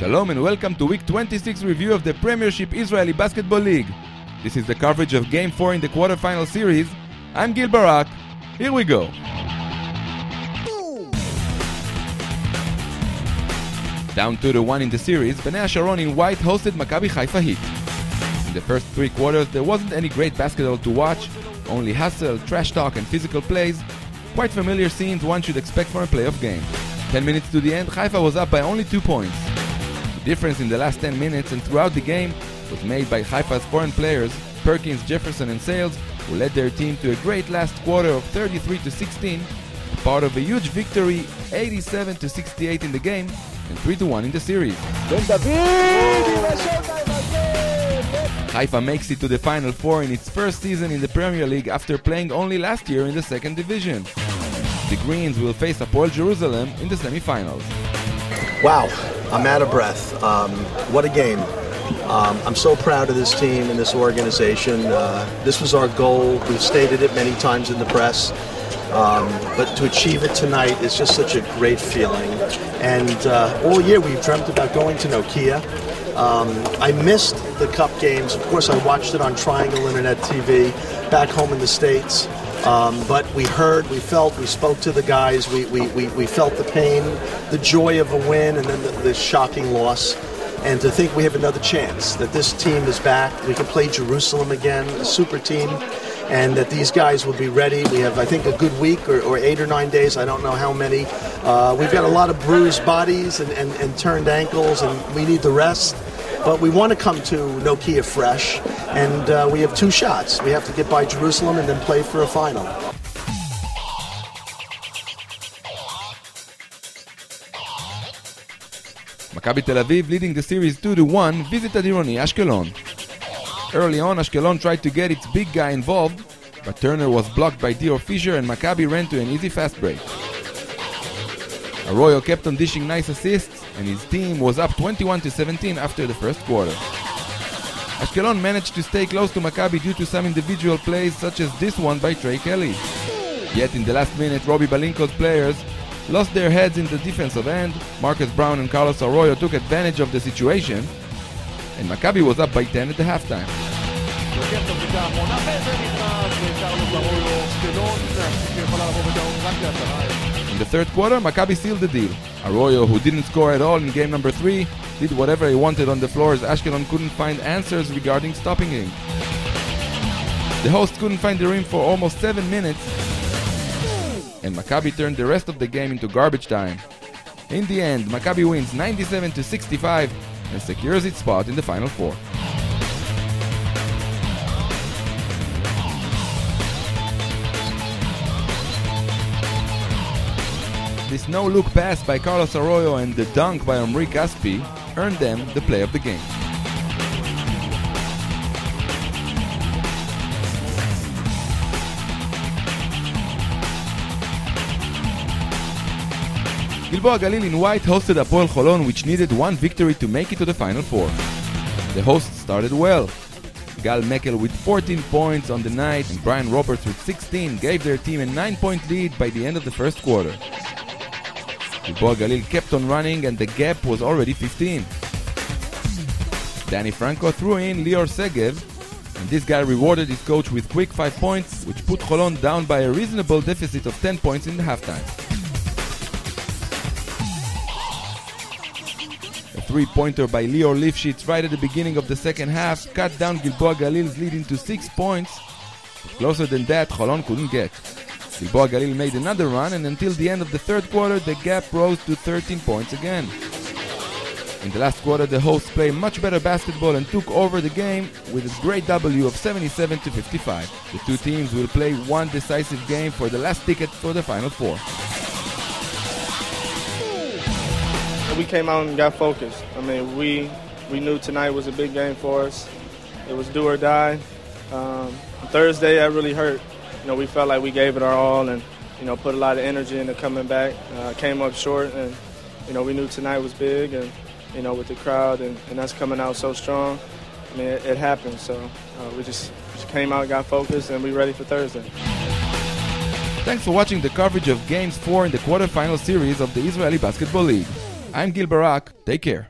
Shalom and welcome to Week 26 review of the Premiership Israeli Basketball League. This is the coverage of Game 4 in the quarterfinal series. I'm Gil Barak. Here we go. Down 2-1 in the series, Bnei Sharon in white hosted Maccabi Haifa Heat. In the first 3 quarters, there wasn't any great basketball to watch, only hustle, trash talk and physical plays. Quite familiar scenes one should expect from a playoff game. 10 minutes to the end, Haifa was up by only 2 points. The difference in the last 10 minutes and throughout the game was made by Haifa's foreign players, Perkins, Jefferson and Sales, who led their team to a great last quarter of 33-16, part of a huge victory 87-68 in the game and 3-1 in the series. Haifa makes it to the Final Four in its first season in the Premier League after playing only last year in the second division. The Greens will face Hapoel Jerusalem in the semi-finals. Wow, I'm out of breath. What a game. I'm so proud of this team and this organization. This was our goal. We've stated it many times in the press. But to achieve it tonight is just such a great feeling. And all year we've dreamt about going to Nokia. I missed the Cup games. Of course, I watched it on Triangle Internet TV back home in the States. But we heard, we felt, we spoke to the guys, we felt the pain, the joy of a win, and then the shocking loss. And to think we have another chance, that this team is back, we can play Jerusalem again, a super team, and that these guys will be ready. We have, I think, a good week or 8 or 9 days, I don't know how many. We've got a lot of bruised bodies and turned ankles, and we need the rest. But we want to come to Nokia fresh, and we have 2 shots. We have to get by Jerusalem and then play for a final. Maccabi Tel Aviv, leading the series 2-1, visited Ironi Ashkelon. Early on, Ashkelon tried to get its big guy involved, but Turner was blocked by Dior Fisher and Maccabi ran to an easy fast break. Arroyo kept on dishing nice assists, and his team was up 21-17 after the first quarter. Ashkelon managed to stay close to Maccabi due to some individual plays such as this one by Trey Kelly. Yet in the last minute, Robbie Balinko's players lost their heads in the defensive end. Marcus Brown and Carlos Arroyo took advantage of the situation, and Maccabi was up by 10 at the halftime. In the third quarter, Maccabi sealed the deal. Arroyo, who didn't score at all in game number 3, did whatever he wanted on the floor as Ashkelon couldn't find answers regarding stopping him. The hosts couldn't find the rim for almost 7 minutes, and Maccabi turned the rest of the game into garbage time. In the end, Maccabi wins 97-65 and secures its spot in the Final Four. This no-look pass by Carlos Arroyo and the dunk by Omri Caspi earned them the play of the game. Gilboa Galil in white hosted Hapoel Holon, which needed 1 victory to make it to the Final Four. The hosts started well. Gal Mekel with 14 points on the night and Brian Roberts with 16 gave their team a 9-point lead by the end of the first quarter. Gilboa Galil kept on running and the gap was already 15. Danny Franco threw in Lior Segev, and this guy rewarded his coach with quick 5 points, which put Holon down by a reasonable deficit of 10 points in the halftime. A 3-pointer by Lior Lifshitz right at the beginning of the second half cut down Gilboa Galil's lead into 6 points, but closer than that Holon couldn't get. Gilboa Galil made another run, and until the end of the third quarter, the gap rose to 13 points again. In the last quarter, the hosts played much better basketball and took over the game with a great W of 77-55. The 2 teams will play 1 decisive game for the last ticket for the Final Four. We came out and got focused. I mean, we knew tonight was a big game for us. It was do or die. Thursday, that really hurt. You know, we felt like we gave it our all and, you know, put a lot of energy into coming back. Came up short, and, you know, we knew tonight was big, and, you know, with the crowd and us coming out so strong, I mean, it happened. So we just came out, got focused, and we're ready for Thursday. Thanks for watching the coverage of Games 4 in the quarterfinal series of the Israeli Basketball League. I'm Gil Barak. Take care.